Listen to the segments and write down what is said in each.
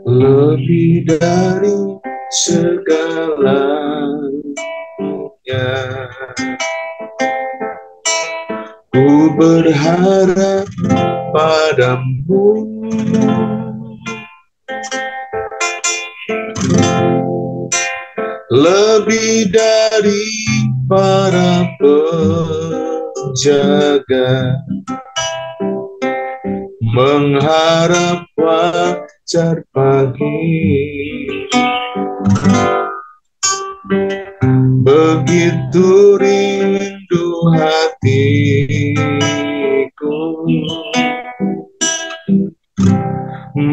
lebih dari segalanya. Ku berharap padamu, lebih dari para penjaga, mengharap fajar pagi. Begitu rindu hatiku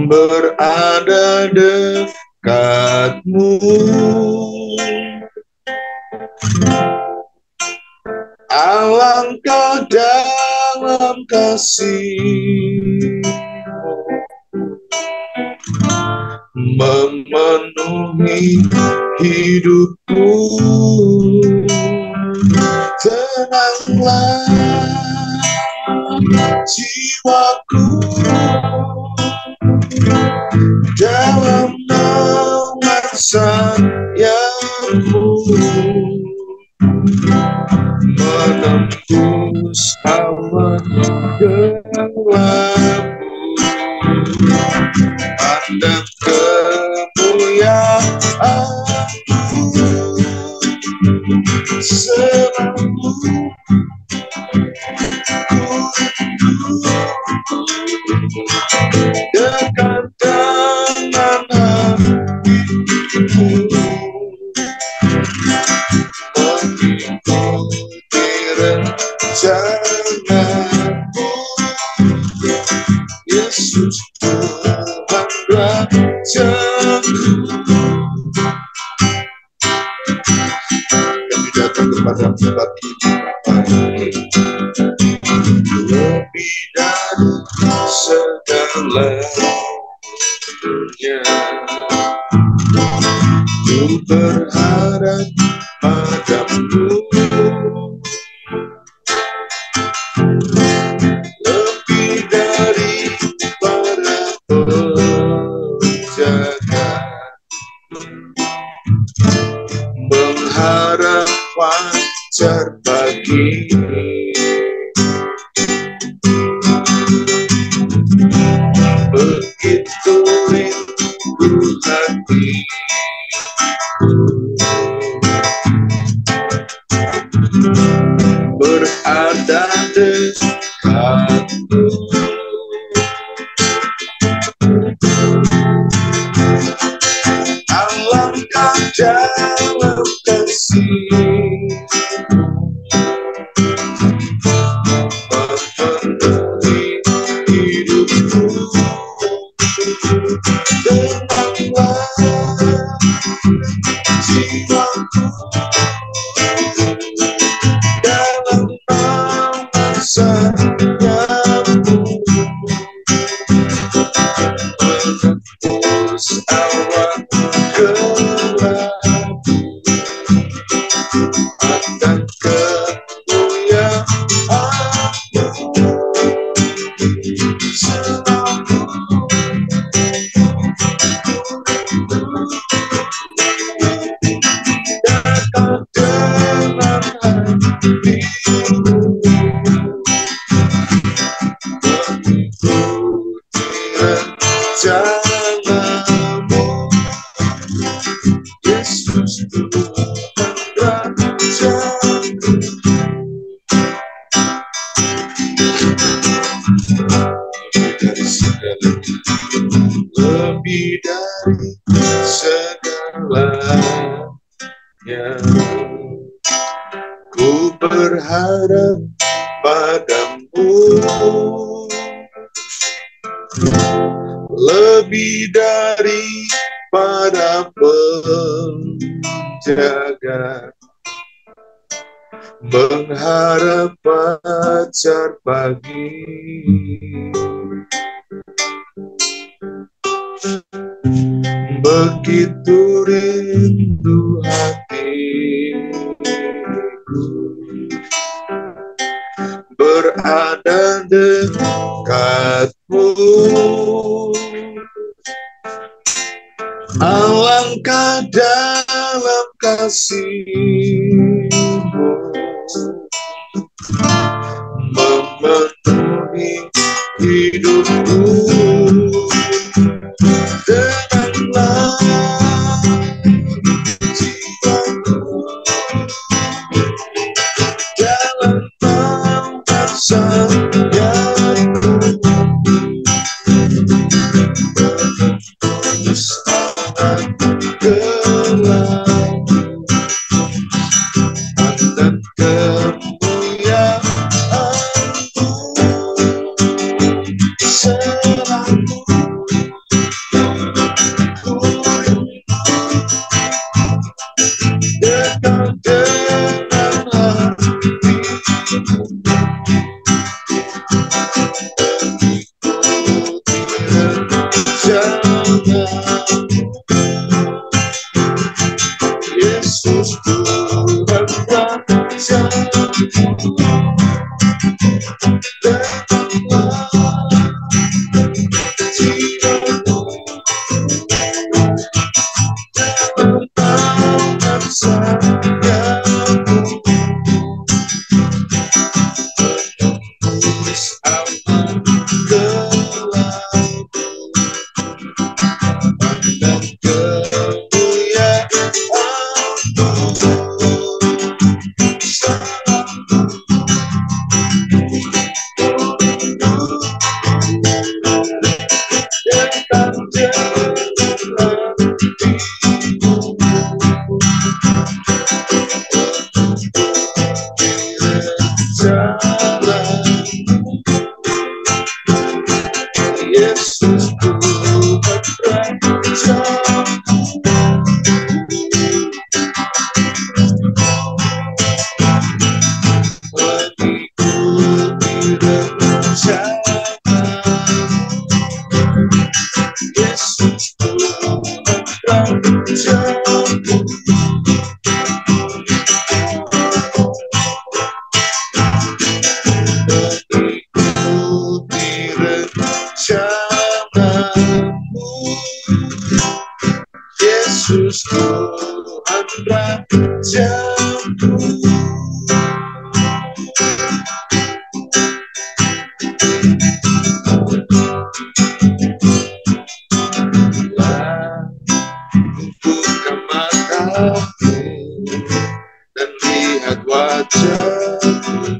berada dekatmu. Alangkah dalam kasih-Mu memenuhi hidupku. Tenanglah jiwaku dalam naungan sayang-Mu, menembus awan gelapmu. Pandang kemuliaan-Mu selalu dekat dengan hatiku, mengikuti rencana-Mu. Yesus Tuhan Rajaku, kami datang kepada tempat ini lebih dari segalanya. Ku berharap padamu, lebih dari para penjaga, mengharap fajar pagi. Begitu rindu hatiku berada dekatmu. Alangkah dalam kasih-Mu memenuhi hidupku. Tenanglah jiwaku dalam naungan sayang-Mu, menembus awan gelapmu. Pandang kemuliaan-Mu selalu dekat dengan hatiku, mengikuti rencana-Mu. Yesus Tuhan Rajaku, dari segalanya, lebih dari segalanya. Ku berharap padamu, lebih dari para penjaga, mengharap fajar pagi. Begitu rindu hatiku berada dekatmu. Alangkah dalam kasih-Mu memenuhi hidupku denganlah jiwaku dalam taufan sayapmu. Sangat gelap dan kemuliaan-Mu selalu ku dekat dengan hati-Mu. Yesus Tuhan Raja, Yesus Tuhan Raja, mengikuti rencana-Mu. Yesus Tuhan Raja, mengikuti rencana-Mu. Yesus Tuhan Raja-Ku. Buka mataku dan lihat wajah-Mu,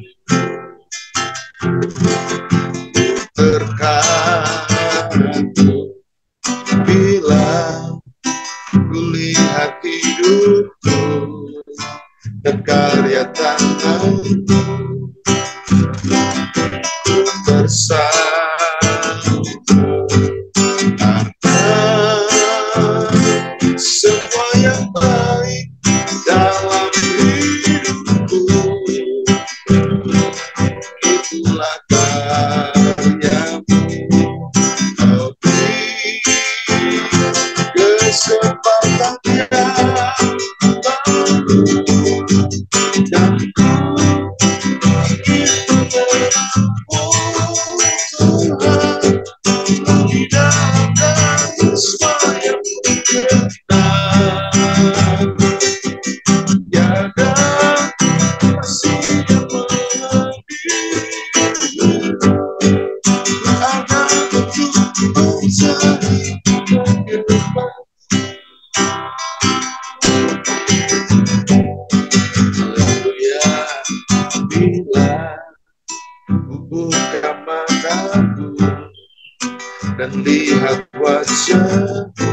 terkagum bila ku lihat hidupku dan karya tangan-Mu. Ku bersandar karena semua yang baik dalam hidupku itulah karya-Mu. Kau beri kesempatan yang baru dan ku ingin bertemu Tuhan di dalam semua yang berkenan. Tiada kasih yang menghadir, hanya untuk mencari kehidupan. Haleluya, bila ku buka mataku dan lihat wajah-Mu,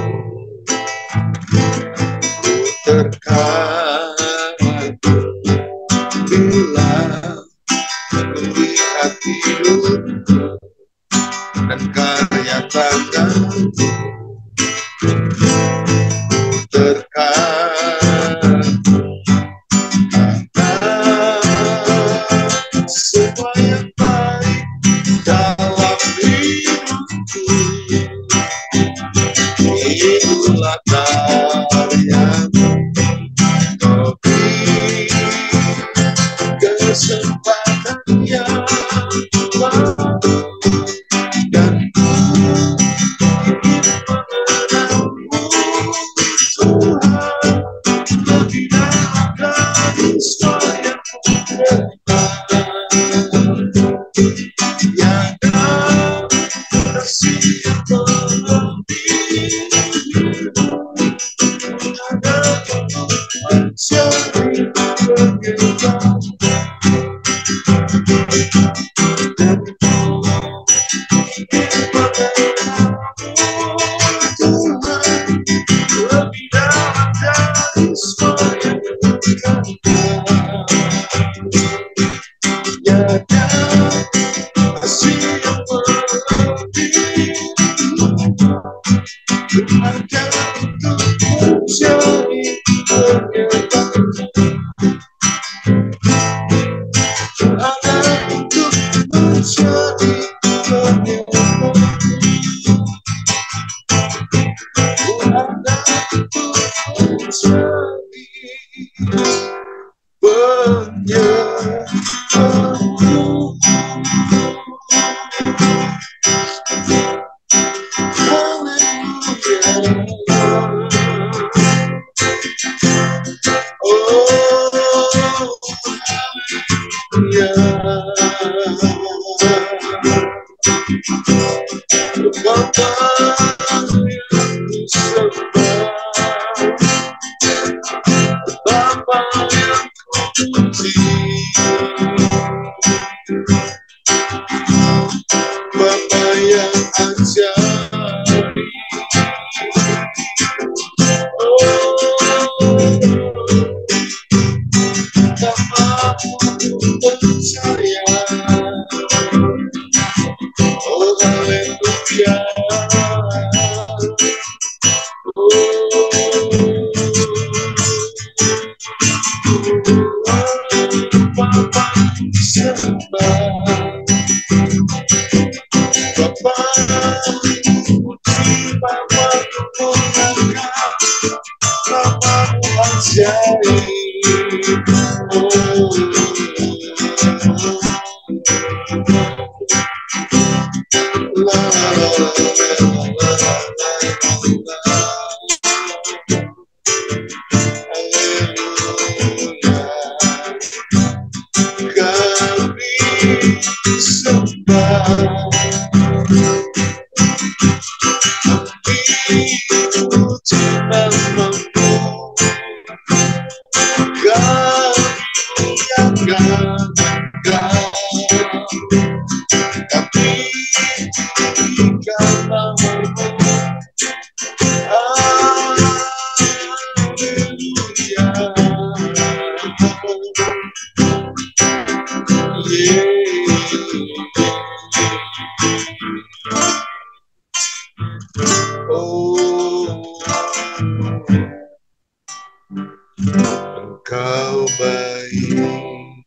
ku terkagum bila ku lihat hidupku dan karya tangan-Mu. Ku terkagum karena semua yang baik dalam hidupku itulah karya-Mu. Kau beri kesempatan yang baru Bapa yang kusembah, Bapa yang kupuji, Bapa yang ajaib. Bapa ku percaya, oh haleluya. Bapa sembah, Bapa puji, Bapa muliakan, Bapa ajaib. La la la la la la la. Kami sembah, puji namamu, kami muliakan Engkau, kami tinggikan namamu. Haleluya. Engkau baik,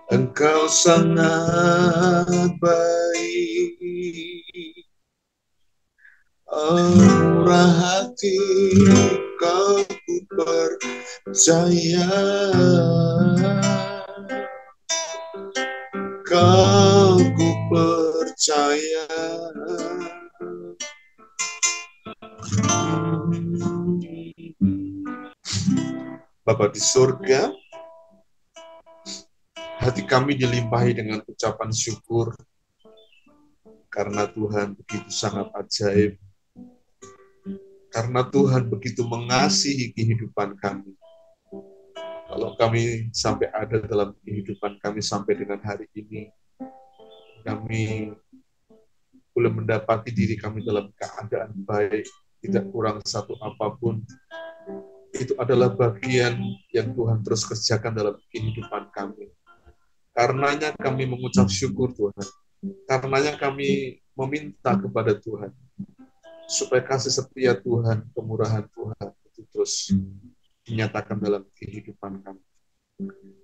Engkau sangat baik, murah hati Kau ku percaya, Kau ku percaya. Bapa di surga, hati kami dilimpahi dengan ucapan syukur karena Tuhan begitu sangat ajaib, karena Tuhan begitu mengasihi kehidupan kami. Kalau kami sampai ada dalam kehidupan kami sampai dengan hari ini, kami boleh mendapati diri kami dalam keadaan baik, tidak kurang satu apapun. Itu adalah bagian yang Tuhan terus kerjakan dalam kehidupan kami. Karenanya kami mengucap syukur Tuhan. Karenanya kami meminta kepada Tuhan, supaya kasih setia Tuhan, kemurahan Tuhan, itu terus dinyatakan dalam kehidupan kami.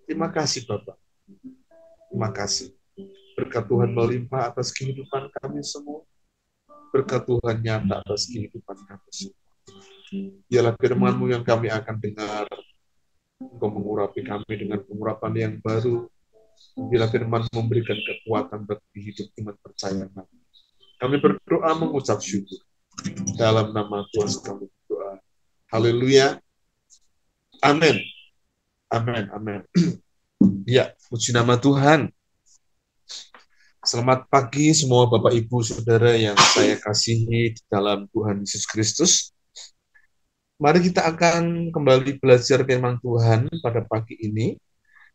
Terima kasih Bapak. Terima kasih. Berkat Tuhan melimpah atas kehidupan kami semua. Berkat Tuhan nyata atas kehidupan kami semua. Dialah firman-Mu yang kami akan dengar. Engkau mengurapi kami dengan pengurapan yang baru. Bila firman memberikan kekuatan bagi hidup iman percaya kami. Kami berdoa mengucap syukur. Dalam nama Tuhan kami berdoa. Haleluya. Amin. Amin. Amin. Ya, puji nama Tuhan. Selamat pagi semua Bapak Ibu Saudara yang saya kasihi di dalam Tuhan Yesus Kristus. Mari kita akan kembali belajar firman Tuhan pada pagi ini.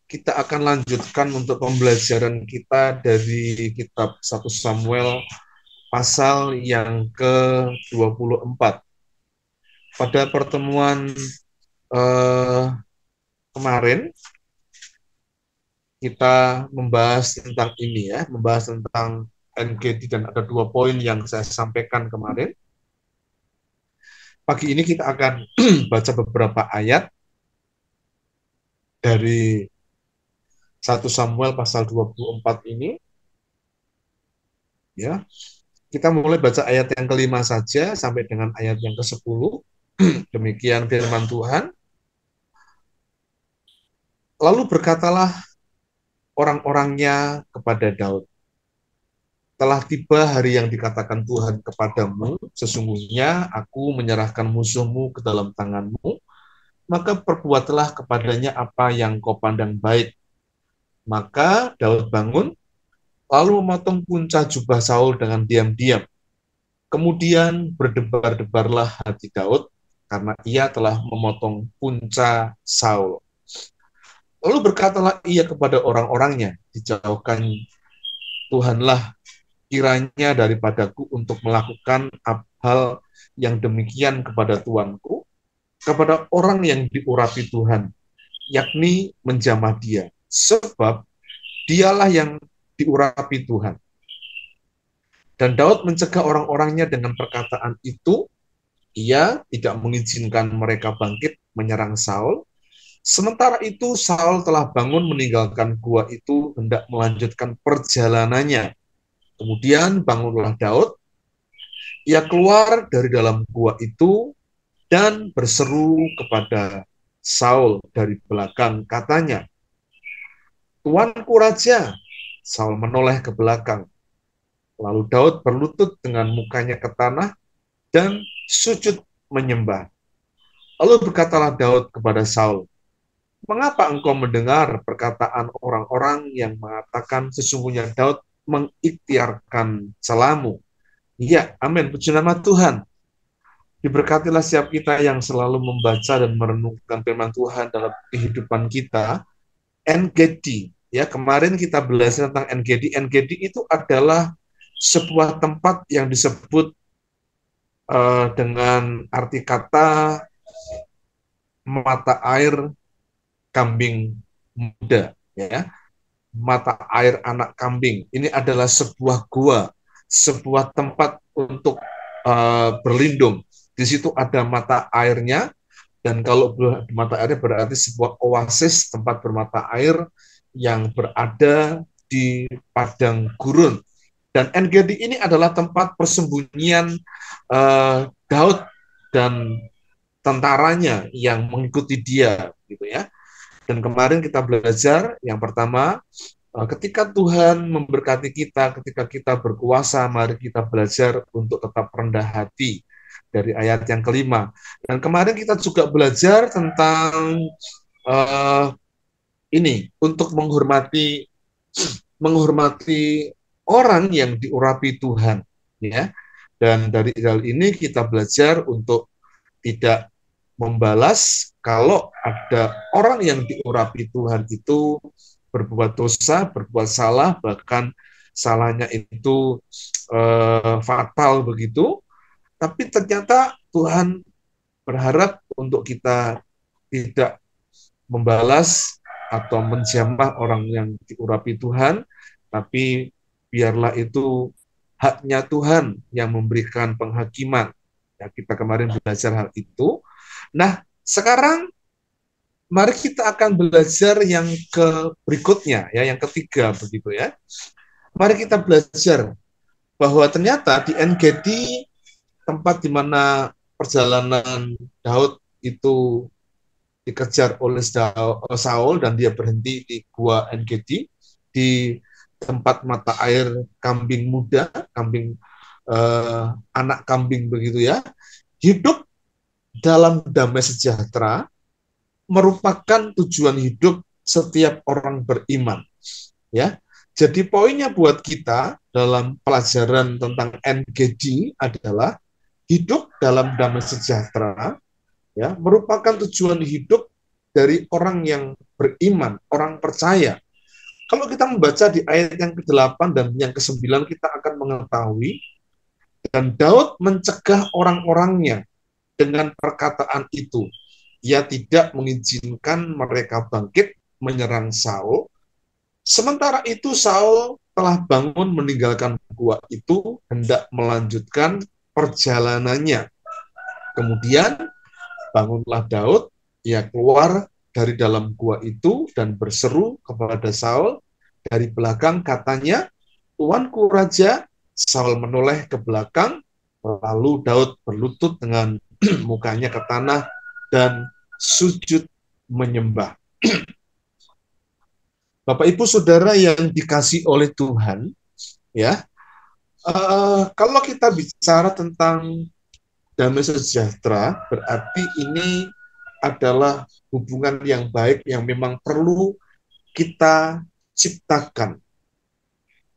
Kita akan lanjutkan untuk pembelajaran kita dari kitab 1 Samuel pasal yang ke-24. Pada pertemuan kemarin, kita membahas tentang ini ya, membahas tentang NKD dan ada 2 poin yang saya sampaikan kemarin. Pagi ini kita akan baca beberapa ayat dari 1 Samuel pasal 24 ini. Ya. Kita mulai baca ayat yang ke-5 saja sampai dengan ayat yang ke-10. Demikian firman Tuhan. Lalu berkatalah orang-orangnya kepada Daud, telah tiba hari yang dikatakan Tuhan kepadamu, sesungguhnya aku menyerahkan musuhmu ke dalam tanganmu, maka perbuatlah kepadanya apa yang kau pandang baik. Maka Daud bangun, lalu memotong punca jubah Saul dengan diam-diam. Kemudian berdebar-debarlah hati Daud karena ia telah memotong punca Saul. Lalu berkatalah ia kepada orang-orangnya, dijauhkan Tuhanlah kiranya daripadaku untuk melakukan hal yang demikian kepada tuanku, kepada orang yang diurapi Tuhan, yakni menjamah dia, sebab dialah yang diurapi Tuhan. Dan Daud mencegah orang-orangnya dengan perkataan itu. Ia tidak mengizinkan mereka bangkit menyerang Saul. Sementara itu Saul telah bangun meninggalkan gua itu, hendak melanjutkan perjalanannya. Kemudian bangunlah Daud. Ia keluar dari dalam gua itu dan berseru kepada Saul dari belakang, katanya, "Tuanku Raja." Saul menoleh ke belakang. Lalu Daud berlutut dengan mukanya ke tanah dan sujud menyembah. Lalu berkatalah Daud kepada Saul, "Mengapa engkau mendengar perkataan orang-orang yang mengatakan sesungguhnya Daud mengikhtiarkan celamu?" Ya, amin. Puji nama Tuhan. Diberkatilah setiap kita yang selalu membaca dan merenungkan firman Tuhan dalam kehidupan kita. NGD, ya, kemarin kita belajar tentang NGD. NGD itu adalah sebuah tempat yang disebut dengan arti kata mata air kambing muda, ya, mata air anak kambing. Ini adalah sebuah gua, sebuah tempat untuk berlindung. Di situ ada mata airnya, dan kalau mata airnya berarti sebuah oasis, tempat bermata air yang berada di padang gurun. Dan En-Gedi ini adalah tempat persembunyian Daud dan tentaranya yang mengikuti dia, gitu ya. Dan kemarin kita belajar yang pertama, ketika Tuhan memberkati kita, ketika kita berkuasa, mari kita belajar untuk tetap rendah hati dari ayat yang kelima. Dan kemarin kita juga belajar tentang ini untuk menghormati orang yang diurapi Tuhan, ya. Dan dari hal ini kita belajar untuk tidak membalas kalau ada orang yang diurapi Tuhan itu berbuat dosa, berbuat salah, bahkan salahnya itu fatal begitu. Tapi ternyata Tuhan berharap untuk kita tidak membalas atau menjamah orang yang diurapi Tuhan, tapi biarlah itu haknya Tuhan yang memberikan penghakiman. Ya, kita kemarin belajar hal itu. Nah, sekarang mari kita akan belajar yang berikutnya, ya, yang ketiga begitu ya. Mari kita belajar bahwa ternyata di En-Gedi, tempat di mana perjalanan Daud itu dikejar oleh Saul dan dia berhenti di gua En-Gedi, di tempat mata air kambing muda, anak kambing begitu ya. Hidup dalam damai sejahtera merupakan tujuan hidup setiap orang beriman, ya. Jadi poinnya buat kita dalam pelajaran tentang En-Gedi adalah hidup dalam damai sejahtera, ya, merupakan tujuan hidup dari orang yang beriman, orang percaya. Kalau kita membaca di ayat yang ke-8 dan yang ke-9, kita akan mengetahui, dan Daud mencegah orang-orangnya dengan perkataan itu. Ia tidak mengizinkan mereka bangkit menyerang Saul. Sementara itu Saul telah bangun meninggalkan gua itu, hendak melanjutkan perjalanannya. Kemudian bangunlah Daud, ia keluar dari dalam gua itu dan berseru kepada Saul dari belakang, katanya, "Tuanku Raja." Saul menoleh ke belakang, lalu Daud berlutut dengan mukanya ke tanah dan sujud menyembah. Bapak Ibu Saudara yang dikasih oleh Tuhan, ya, kalau kita bicara tentang damai sejahtera, berarti ini adalah hubungan yang baik yang memang perlu kita ciptakan.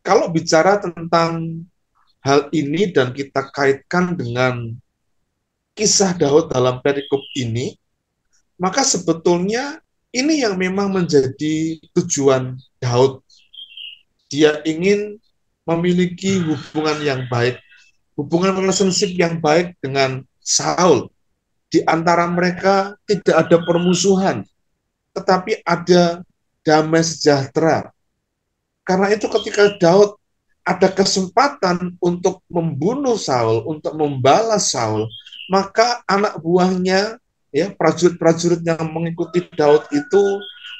Kalau bicara tentang hal ini dan kita kaitkan dengan kisah Daud dalam perikop ini, maka sebetulnya ini yang memang menjadi tujuan Daud. Dia ingin memiliki hubungan yang baik, hubungan relationship yang baik dengan Saul. Di antara mereka tidak ada permusuhan, tetapi ada damai sejahtera. Karena itu ketika Daud ada kesempatan untuk membunuh Saul, untuk membalas Saul, maka anak buahnya, ya prajurit-prajurit yang mengikuti Daud itu,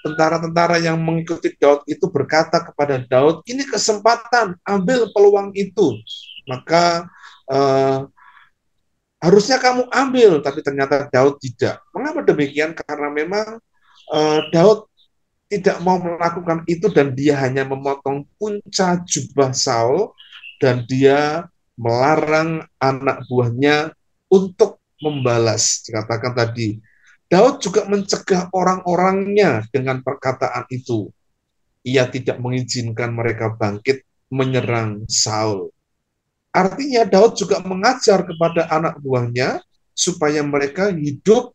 tentara-tentara yang mengikuti Daud itu berkata kepada Daud, ini kesempatan, ambil peluang itu. Maka harusnya kamu ambil, tapi ternyata Daud tidak. Mengapa demikian? Karena memang Daud tidak mau melakukan itu dan dia hanya memotong punca jubah Saul dan dia melarang anak buahnya untuk membalas. Dikatakan tadi, Daud juga mencegah orang-orangnya dengan perkataan itu. Ia tidak mengizinkan mereka bangkit menyerang Saul. Artinya Daud juga mengajar kepada anak buahnya supaya mereka hidup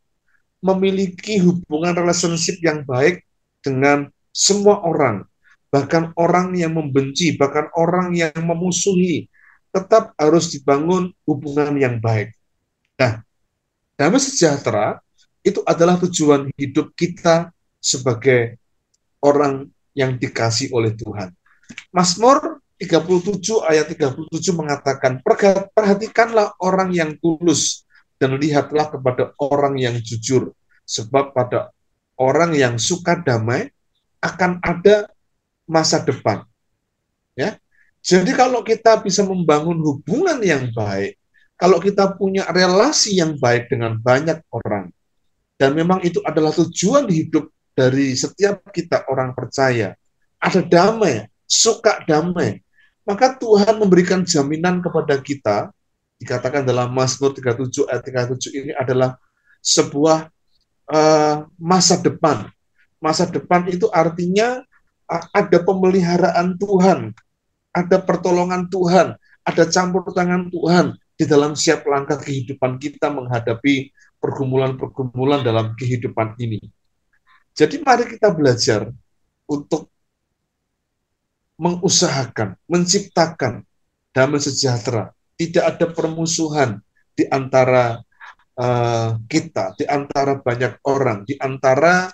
memiliki hubungan relationship yang baik dengan semua orang, bahkan orang yang membenci, bahkan orang yang memusuhi, tetap harus dibangun hubungan yang baik. Nah, damai sejahtera itu adalah tujuan hidup kita sebagai orang yang dikasih oleh Tuhan. Mazmur 37 ayat 37 mengatakan, perhatikanlah orang yang tulus dan lihatlah kepada orang yang jujur, sebab pada orang yang suka damai akan ada masa depan. Ya, jadi kalau kita bisa membangun hubungan yang baik, kalau kita punya relasi yang baik dengan banyak orang, dan memang itu adalah tujuan hidup dari setiap kita orang percaya, ada damai, suka damai, maka Tuhan memberikan jaminan kepada kita, dikatakan dalam Mazmur 37 ayat 37 ini adalah sebuah masa depan. Masa depan itu artinya ada pemeliharaan Tuhan, ada pertolongan Tuhan, ada campur tangan Tuhan di dalam setiap langkah kehidupan kita menghadapi pergumulan-pergumulan dalam kehidupan ini. Jadi mari kita belajar untuk mengusahakan, menciptakan damai sejahtera. Tidak ada permusuhan di antara kita, di antara banyak orang, di antara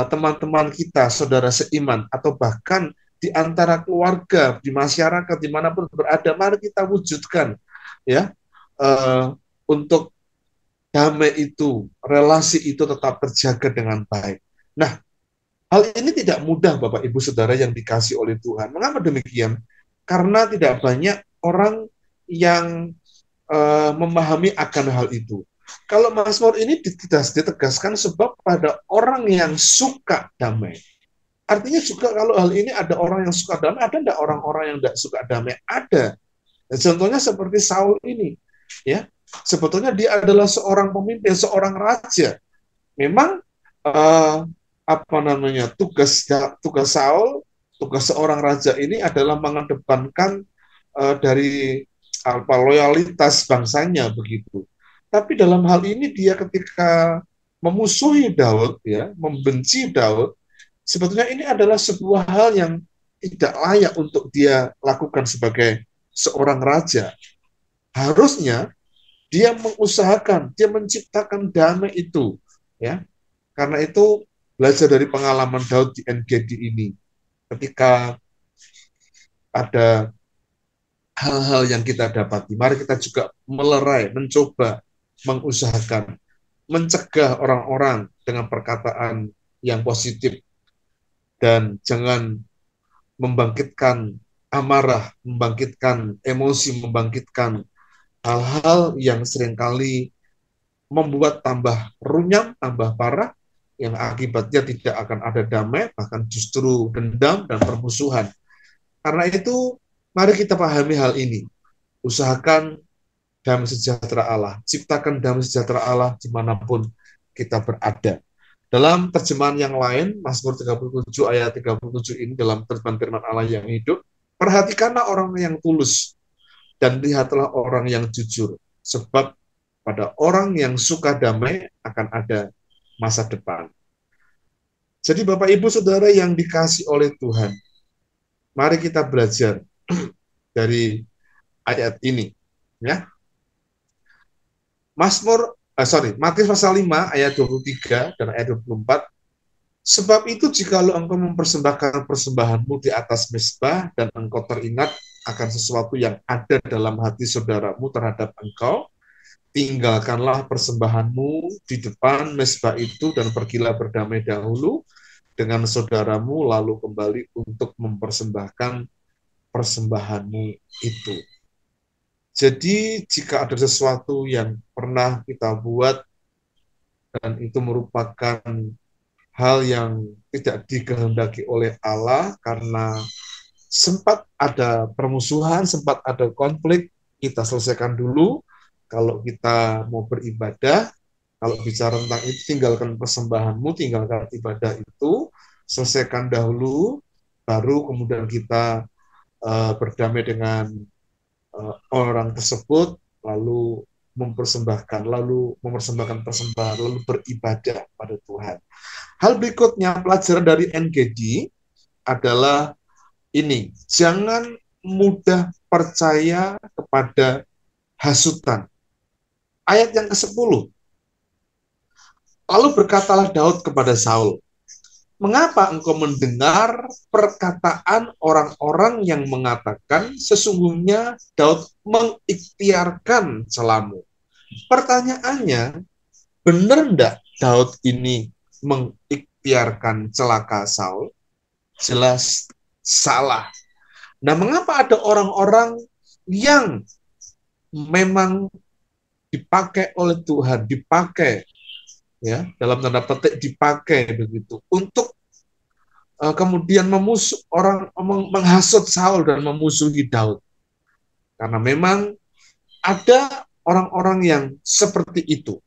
teman-teman kita, saudara seiman, atau bahkan di antara keluarga, di masyarakat, dimanapun berada, mari kita wujudkan, ya, untuk damai itu, relasi itu tetap terjaga dengan baik. Nah, hal ini tidak mudah, Bapak Ibu Saudara yang dikasih oleh Tuhan. Mengapa demikian? Karena tidak banyak orang yang memahami akan hal itu. Kalau Mazmur ini ditegaskan sebab pada orang yang suka damai. Artinya juga kalau hal ini ada orang yang suka damai, ada enggak orang-orang yang tidak suka damai? Ada. Nah, contohnya seperti Saul ini, ya. Sebetulnya dia adalah seorang pemimpin, seorang raja. Memang apa namanya, tugas Saul, tugas seorang raja ini adalah mengedepankan dari loyalitas bangsanya begitu. Tapi dalam hal ini dia ketika memusuhi Daud, ya, membenci Daud, sebetulnya ini adalah sebuah hal yang tidak layak untuk dia lakukan sebagai seorang raja. Harusnya dia mengusahakan, dia menciptakan damai itu, ya. Karena itu belajar dari pengalaman Daud di En-Gedi ini, ketika ada hal-hal yang kita dapati, mari kita juga melerai, mencoba, mengusahakan, mencegah orang-orang dengan perkataan yang positif, dan jangan membangkitkan amarah, membangkitkan emosi, membangkitkan hal-hal yang seringkali membuat tambah runyam, tambah parah, yang akibatnya tidak akan ada damai, bahkan justru dendam dan permusuhan. Karena itu, mari kita pahami hal ini. Usahakan damai sejahtera Allah. Ciptakan damai sejahtera Allah dimanapun kita berada. Dalam terjemahan yang lain, Mazmur 37 ayat 37 ini dalam terjemahan firman Allah yang hidup, Perhatikanlah orang yang tulus dan lihatlah orang yang jujur, sebab pada orang yang suka damai akan ada masa depan. Jadi Bapak Ibu Saudara yang dikasih oleh Tuhan, mari kita belajar dari ayat ini, ya. Matius pasal 5 ayat 23 dan ayat 24. Sebab itu jikalau engkau mempersembahkan persembahanmu di atas mezbah dan engkau teringat akan sesuatu yang ada dalam hati saudaramu terhadap engkau, tinggalkanlah persembahanmu di depan mezbah itu dan pergilah berdamai dahulu dengan saudaramu lalu kembali untuk mempersembahkan persembahanmu itu. Jadi jika ada sesuatu yang pernah kita buat dan itu merupakan hal yang tidak dikehendaki oleh Allah karena sempat ada permusuhan, sempat ada konflik, kita selesaikan dulu. Kalau kita mau beribadah, kalau bicara tentang itu, tinggalkan persembahanmu, tinggalkan ibadah itu, selesaikan dahulu, baru kemudian kita berdamai dengan orang tersebut, lalu mempersembahkan persembahan, lalu beribadah pada Tuhan. Hal berikutnya, pelajaran dari NGD adalah ini, jangan mudah percaya kepada hasutan. Ayat yang ke-10. Lalu berkatalah Daud kepada Saul, mengapa engkau mendengar perkataan orang-orang yang mengatakan sesungguhnya Daud mengikhtiarkan celamu? Pertanyaannya, benar enggak Daud ini mengikhtiarkan celaka Saul? Jelas salah. Nah, mengapa ada orang-orang yang memang dipakai oleh Tuhan, dipakai ya dalam tanda petik dipakai begitu untuk kemudian menghasut Saul dan memusuhi Daud? Karena memang ada orang-orang yang seperti itu.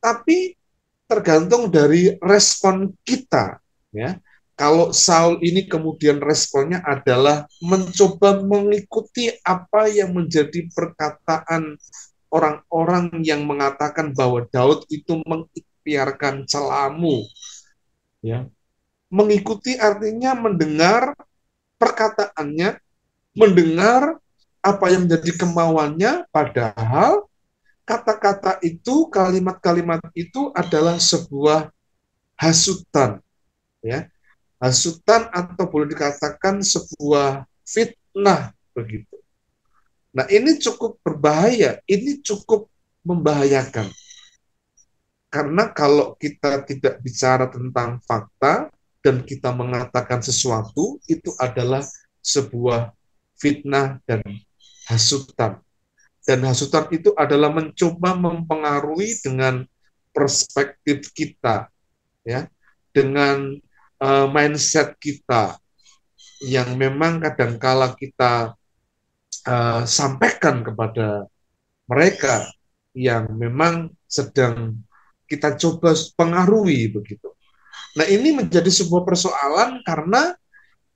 Tapi tergantung dari respon kita, ya. Kalau Saul ini kemudian responnya adalah mencoba mengikuti apa yang menjadi perkataan orang-orang yang mengatakan bahwa Daud itu mengikhtiarkan celamu, ya. Mengikuti artinya mendengar perkataannya, mendengar apa yang menjadi kemauannya, padahal kata-kata itu, kalimat-kalimat itu adalah sebuah hasutan, ya. Hasutan atau boleh dikatakan sebuah fitnah begitu. Nah, ini cukup berbahaya, ini cukup membahayakan. Karena kalau kita tidak bicara tentang fakta dan kita mengatakan sesuatu, itu adalah sebuah fitnah dan hasutan. Dan hasutan itu adalah mencoba mempengaruhi dengan perspektif kita, ya, dengan mindset kita yang memang kadangkala kita sampaikan kepada mereka yang memang sedang kita coba pengaruhi begitu. Nah, ini menjadi sebuah persoalan karena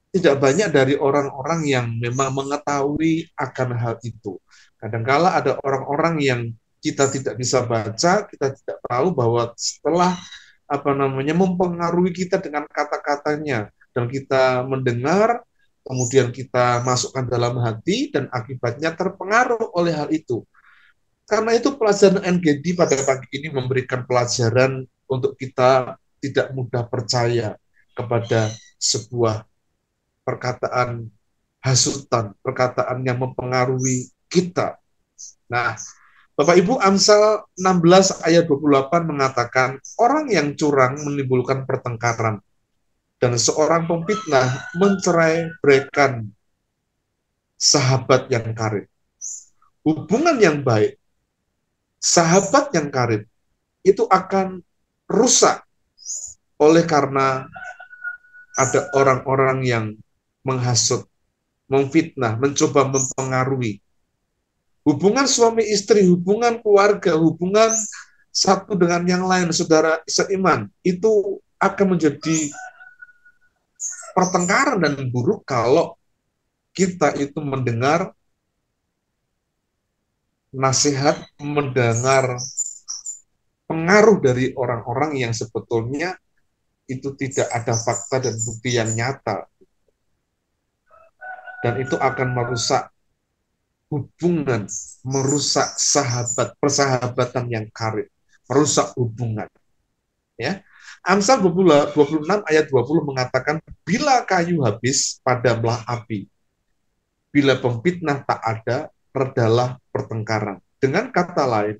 tidak banyak dari orang-orang yang memang mengetahui akan hal itu. Kadangkala ada orang-orang yang kita tidak bisa baca, kita tidak tahu bahwa setelah mempengaruhi kita dengan kata-katanya dan kita mendengar, kemudian kita masukkan dalam hati dan akibatnya terpengaruh oleh hal itu. Karena itu pelajaran NGD pada pagi ini memberikan pelajaran untuk kita tidak mudah percaya kepada sebuah perkataan hasutan, perkataan yang mempengaruhi kita. Nah, Bapak Ibu, Amsal 16 ayat 28 mengatakan, orang yang curang menimbulkan pertengkaran, dan seorang pemfitnah mencerai-beraikan sahabat yang karib. Hubungan yang baik, sahabat yang karib, itu akan rusak oleh karena ada orang-orang yang menghasut, memfitnah, mencoba mempengaruhi. Hubungan suami istri, hubungan keluarga, hubungan satu dengan yang lain, saudara seiman, itu akan menjadi pertengkaran dan buruk kalau kita itu mendengar nasihat, mendengar pengaruh dari orang-orang yang sebetulnya itu tidak ada fakta dan bukti yang nyata. Dan itu akan merusak hubungan, merusak persahabatan yang karib, merusak hubungan. Ya. Amsal 26 ayat 20 mengatakan, bila kayu habis, padamlah api. Bila pemfitnah tak ada, redalah pertengkaran. Dengan kata lain,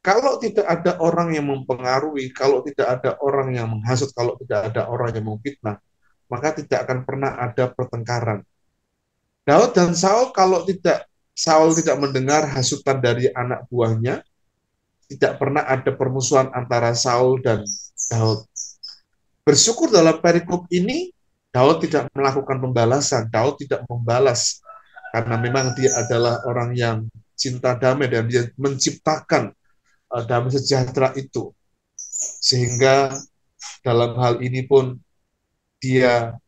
kalau tidak ada orang yang mempengaruhi, kalau tidak ada orang yang menghasut, kalau tidak ada orang yang memfitnah, maka tidak akan pernah ada pertengkaran. Daud dan Saul tidak mendengar hasutan dari anak buahnya, tidak pernah ada permusuhan antara Saul dan Daud. Bersyukur dalam perikop ini, Daud tidak melakukan pembalasan, Daud tidak membalas, karena memang dia adalah orang yang cinta damai dan dia menciptakan damai sejahtera itu. Sehingga dalam hal ini pun dia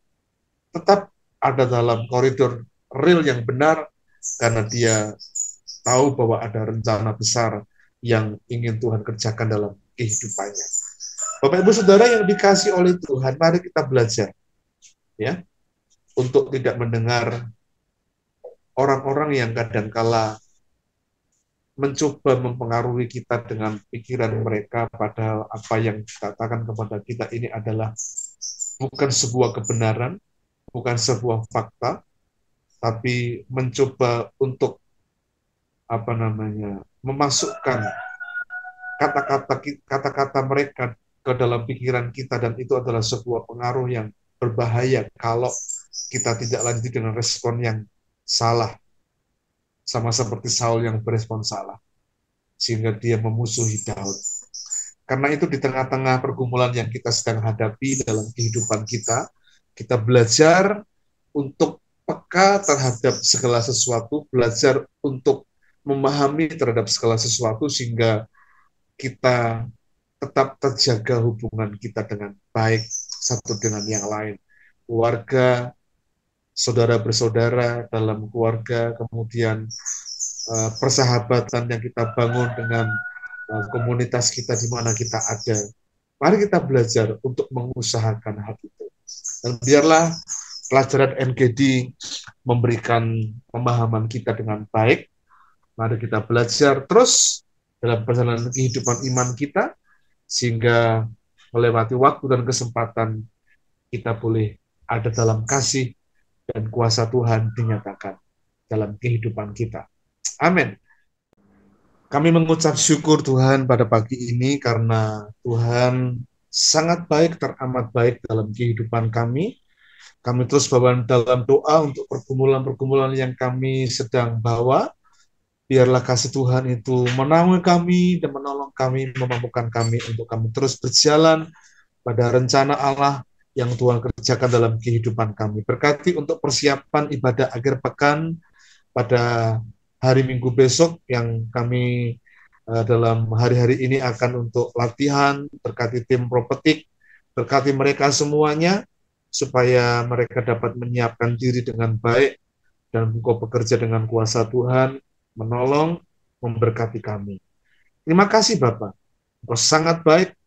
tetap ada dalam koridor real yang benar karena dia tahu bahwa ada rencana besar yang ingin Tuhan kerjakan dalam kehidupannya. Bapak Ibu Saudara yang dikasih oleh Tuhan, mari kita belajar ya untuk tidak mendengar orang-orang yang kadangkala mencoba mempengaruhi kita dengan pikiran mereka, padahal apa yang dikatakan kepada kita ini adalah bukan sebuah kebenaran, bukan sebuah fakta, tapi mencoba untuk memasukkan kata-kata mereka ke dalam pikiran kita, dan itu adalah sebuah pengaruh yang berbahaya kalau kita tidak lanjut dengan respon yang salah. Sama seperti Saul yang berespon salah, sehingga dia memusuhi Daud. Karena itu di tengah-tengah pergumulan yang kita sedang hadapi dalam kehidupan kita, kita belajar untuk peka terhadap segala sesuatu, belajar untuk memahami terhadap segala sesuatu, sehingga kita tetap terjaga hubungan kita dengan baik satu dengan yang lain. Keluarga, saudara bersaudara dalam keluarga, kemudian persahabatan yang kita bangun dengan komunitas kita di mana kita ada. Mari kita belajar untuk mengusahakan hal itu. Dan biarlah pelajaran NGD memberikan pemahaman kita dengan baik. Mari kita belajar terus dalam perjalanan kehidupan iman kita, sehingga melewati waktu dan kesempatan kita boleh ada dalam kasih dan kuasa Tuhan dinyatakan dalam kehidupan kita. Amin. Kami mengucap syukur Tuhan pada pagi ini karena Tuhan sangat baik, teramat baik dalam kehidupan kami. Kami terus bawa dalam doa untuk pergumulan-pergumulan yang kami sedang bawa. Biarlah kasih Tuhan itu menaungi kami dan menolong kami, memampukan kami untuk kami terus berjalan pada rencana Allah yang Tuhan kerjakan dalam kehidupan kami. Berkati untuk persiapan ibadah akhir pekan pada hari Minggu besok yang kami dalam hari-hari ini akan untuk latihan. Berkati tim Propetik, berkati mereka semuanya supaya mereka dapat menyiapkan diri dengan baik dan Engkau bekerja dengan kuasa Tuhan, menolong, memberkati kami. Terima kasih Bapak, Engkau sangat baik,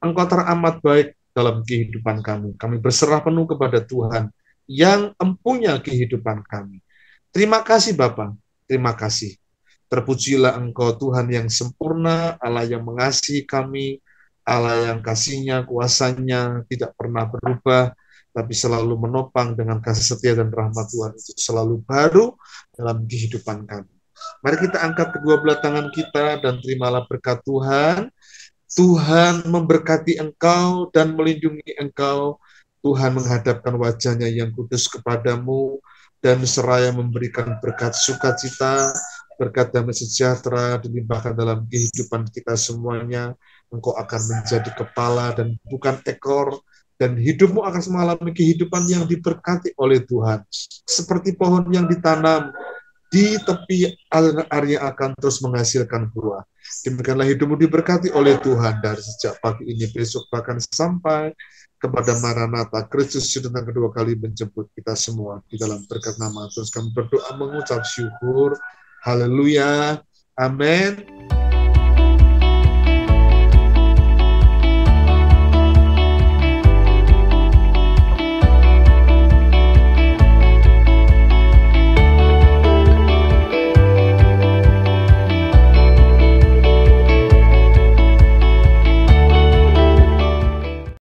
Engkau teramat baik dalam kehidupan kami. Kami berserah penuh kepada Tuhan yang empunya kehidupan kami. Terima kasih Bapak, terima kasih. Terpujilah Engkau Tuhan yang sempurna, Allah yang mengasihi kami, Allah yang kasih-Nya, kuasa-Nya tidak pernah berubah, tapi selalu menopang dengan kasih setia dan rahmat Tuhan itu selalu baru dalam kehidupan kami. Mari kita angkat kedua belah tangan kita dan terimalah berkat Tuhan. Tuhan memberkati engkau dan melindungi engkau. Tuhan menghadapkan wajah-Nya yang kudus kepadamu dan seraya memberikan berkat sukacita, berkat damai sejahtera dilimpahkan dalam kehidupan kita semuanya. Engkau akan menjadi kepala dan bukan ekor, dan hidupmu akan mengalami kehidupan yang diberkati oleh Tuhan. Seperti pohon yang ditanam di tepi aliran air yang akan terus menghasilkan buah. Demikianlah hidupmu diberkati oleh Tuhan dari sejak pagi ini, besok, bahkan sampai kepada Maranatha, Kristus datang kedua kali menjemput kita semua di dalam berkat nama Tuhan. Kami berdoa mengucap syukur. Haleluya. Amin.